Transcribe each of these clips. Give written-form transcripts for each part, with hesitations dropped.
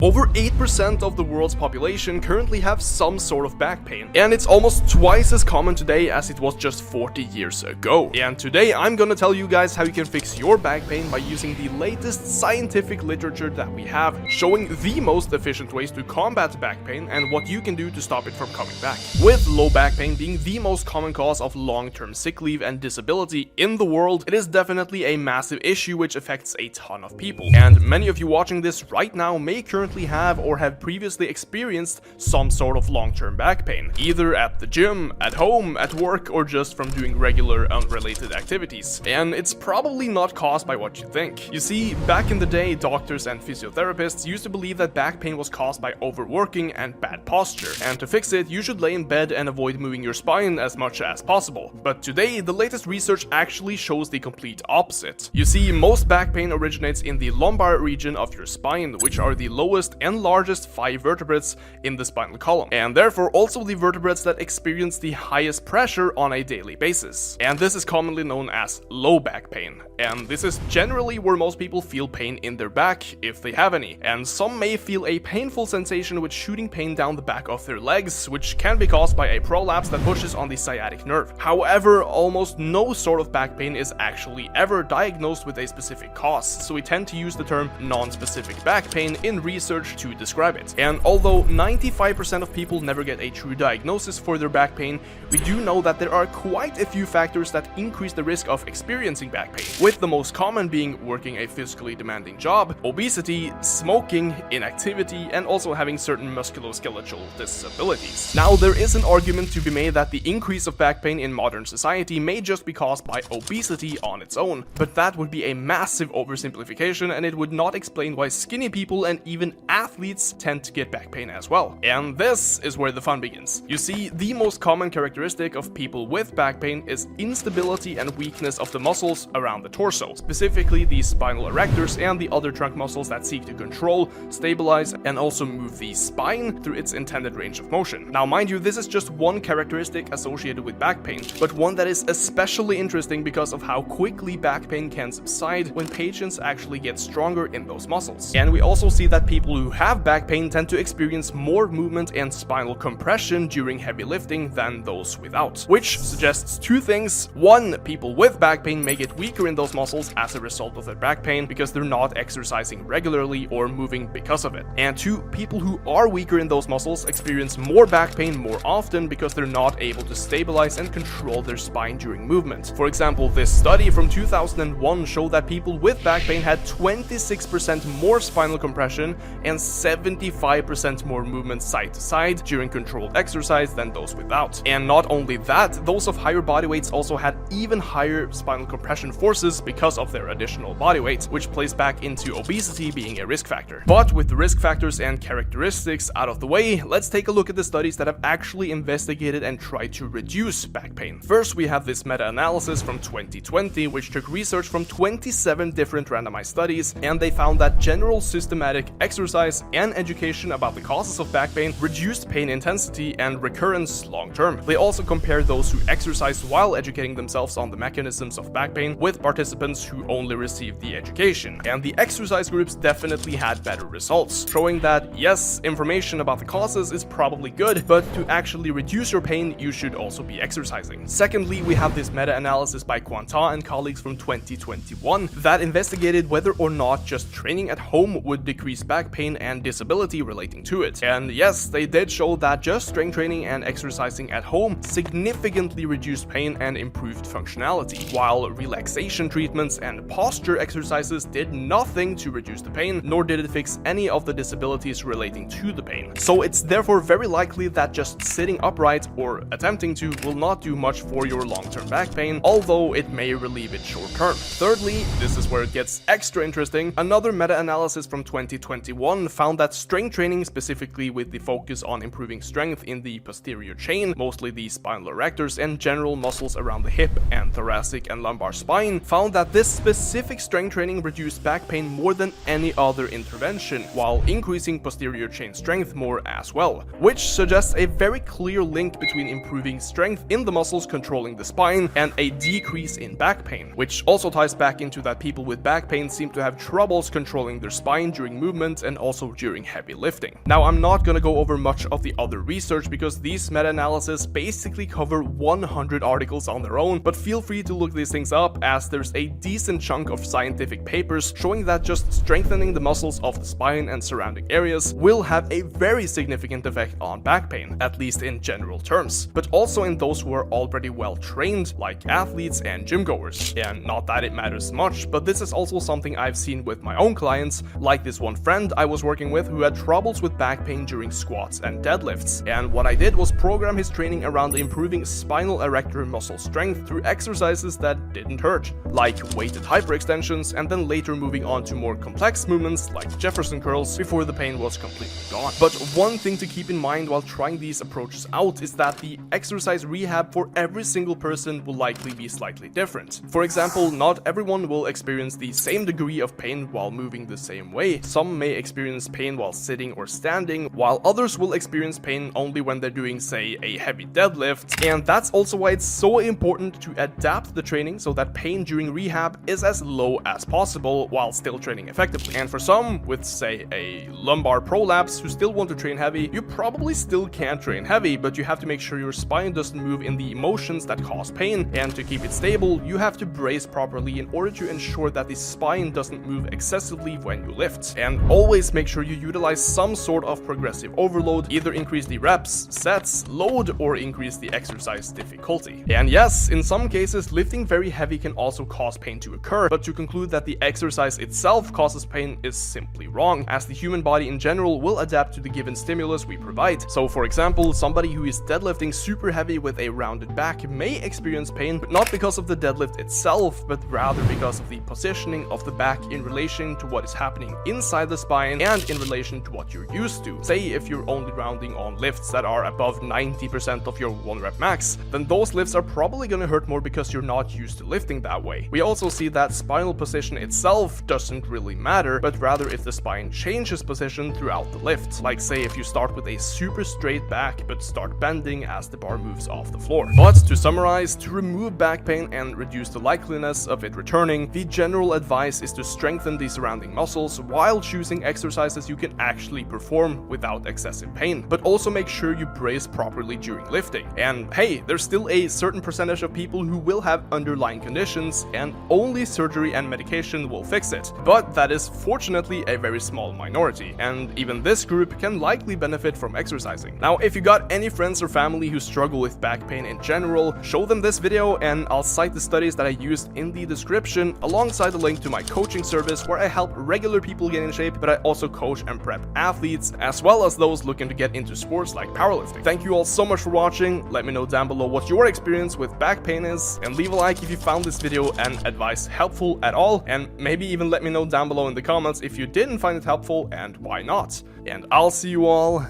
Over 8% of the world's population currently have some sort of back pain, and it's almost twice as common today as it was just 40 years ago. And today I'm gonna tell you guys how you can fix your back pain by using the latest scientific literature that we have, showing the most efficient ways to combat back pain and what you can do to stop it from coming back. With low back pain being the most common cause of long-term sick leave and disability in the world, it is definitely a massive issue which affects a ton of people. And many of you watching this right now may currently have or have previously experienced some sort of long-term back pain, either at the gym, at home, at work, or just from doing regular unrelated activities. And it's probably not caused by what you think. You see, back in the day, doctors and physiotherapists used to believe that back pain was caused by overworking and bad posture, and to fix it, you should lay in bed and avoid moving your spine as much as possible. But today, the latest research actually shows the complete opposite. You see, most back pain originates in the lumbar region of your spine, which are the lowest and largest 5 vertebrates in the spinal column, and therefore also the vertebrates that experience the highest pressure on a daily basis. And this is commonly known as low back pain, and this is generally where most people feel pain in their back, if they have any, and some may feel a painful sensation with shooting pain down the back of their legs, which can be caused by a prolapse that pushes on the sciatic nerve. However, almost no sort of back pain is actually ever diagnosed with a specific cause, so we tend to use the term non-specific back pain in research to describe it. And although 95% of people never get a true diagnosis for their back pain, we do know that there are quite a few factors that increase the risk of experiencing back pain, with the most common being working a physically demanding job, obesity, smoking, inactivity, and also having certain musculoskeletal disabilities. Now, there is an argument to be made that the increase of back pain in modern society may just be caused by obesity on its own, but that would be a massive oversimplification, and it would not explain why skinny people and even athletes tend to get back pain as well. And this is where the fun begins. You see, the most common characteristic of people with back pain is instability and weakness of the muscles around the torso, specifically the spinal erectors and the other trunk muscles that seek to control, stabilize, and also move the spine through its intended range of motion. Now, mind you, this is just one characteristic associated with back pain, but one that is especially interesting because of how quickly back pain can subside when patients actually get stronger in those muscles. And we also see that people who have back pain tend to experience more movement and spinal compression during heavy lifting than those without, which suggests two things. One, people with back pain may get weaker in those muscles as a result of their back pain because they're not exercising regularly or moving because of it. And two, people who are weaker in those muscles experience more back pain more often because they're not able to stabilize and control their spine during movement. For example, this study from 2001 showed that people with back pain had 26% more spinal compression and 75% more movement side to side during controlled exercise than those without. And not only that, those of higher body weights also had even higher spinal compression forces because of their additional body weight, which plays back into obesity being a risk factor. But with the risk factors and characteristics out of the way, let's take a look at the studies that have actually investigated and tried to reduce back pain. First, we have this meta-analysis from 2020, which took research from 27 different randomized studies, and they found that general systematic exercise and education about the causes of back pain reduced pain intensity and recurrence long term. They also compared those who exercised while educating themselves on the mechanisms of back pain with participants who only received the education. And the exercise groups definitely had better results, showing that yes, information about the causes is probably good, but to actually reduce your pain, you should also be exercising. Secondly, we have this meta-analysis by Quanta and colleagues from 2021 that investigated whether or not just training at home would decrease back pain and disability relating to it. And yes, they did show that just strength training and exercising at home significantly reduced pain and improved functionality, while relaxation treatments and posture exercises did nothing to reduce the pain, nor did it fix any of the disabilities relating to the pain. So it's therefore very likely that just sitting upright or attempting to will not do much for your long-term back pain, although it may relieve it short-term. Thirdly, this is where it gets extra interesting. Another meta-analysis from 2021 found that strength training, specifically with the focus on improving strength in the posterior chain, mostly the spinal erectors and general muscles around the hip and thoracic and lumbar spine, found that this specific strength training reduced back pain more than any other intervention, while increasing posterior chain strength more as well, which suggests a very clear link between improving strength in the muscles controlling the spine and a decrease in back pain, which also ties back into that people with back pain seem to have troubles controlling their spine during movement and also during heavy lifting. Now, I'm not gonna go over much of the other research because these meta-analyses basically cover 100 articles on their own, but feel free to look these things up as there's a decent chunk of scientific papers showing that just strengthening the muscles of the spine and surrounding areas will have a very significant effect on back pain, at least in general terms, but also in those who are already well trained, like athletes and gym goers. And not that it matters much, but this is also something I've seen with my own clients, like this one friend I was working with who had troubles with back pain during squats and deadlifts. And what I did was program his training around improving spinal erector muscle strength through exercises that didn't hurt, like weighted hyperextensions, and then later moving on to more complex movements like Jefferson curls before the pain was completely gone. But one thing to keep in mind while trying these approaches out is that the exercise rehab for every single person will likely be slightly different. For example, not everyone will experience the same degree of pain while moving the same way. Some may experience pain while sitting or standing, while others will experience pain only when they're doing, say, a heavy deadlift. And that's also why it's so important to adapt the training so that pain during rehab is as low as possible while still training effectively. And for some, with say a lumbar prolapse who still want to train heavy, you probably still can train heavy, but you have to make sure your spine doesn't move in the motions that cause pain, and to keep it stable, you have to brace properly in order to ensure that the spine doesn't move excessively when you lift. And always make sure you utilize some sort of progressive overload, either increase the reps, sets, load, or increase the exercise difficulty. And yes, in some cases, lifting very heavy can also cause pain to occur, but to conclude that the exercise itself causes pain is simply wrong, as the human body in general will adapt to the given stimulus we provide. So for example, somebody who is deadlifting super heavy with a rounded back may experience pain, but not because of the deadlift itself, but rather because of the positioning of the back in relation to what is happening inside the spine and in relation to what you're used to. Say if you're only rounding on lifts that are above 90% of your 1 rep max, then those lifts are probably gonna hurt more because you're not used to lifting that way. We also see that spinal position itself doesn't really matter, but rather if the spine changes position throughout the lift. Like say if you start with a super straight back but start bending as the bar moves off the floor. But to summarize, to remove back pain and reduce the likeliness of it returning, the general advice is to strengthen the surrounding muscles while choosing exercises you can actually perform without excessive pain, but also make sure you brace properly during lifting. And hey, there's still a certain percentage of people who will have underlying conditions and only surgery and medication will fix it, but that is fortunately a very small minority, and even this group can likely benefit from exercising. Now, if you got any friends or family who struggle with back pain in general, show them this video and I'll cite the studies that I used in the description alongside the link to my coaching service where I help regular people get in shape, but I also coach and prep athletes as well as those looking to get into sports like powerlifting. Thank you all so much for watching. Let me know down below what your experience with back pain is, and leave a like if you found this video and advice helpful at all, and maybe even let me know down below in the comments if you didn't find it helpful and why not. And I'll see you all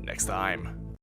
next time.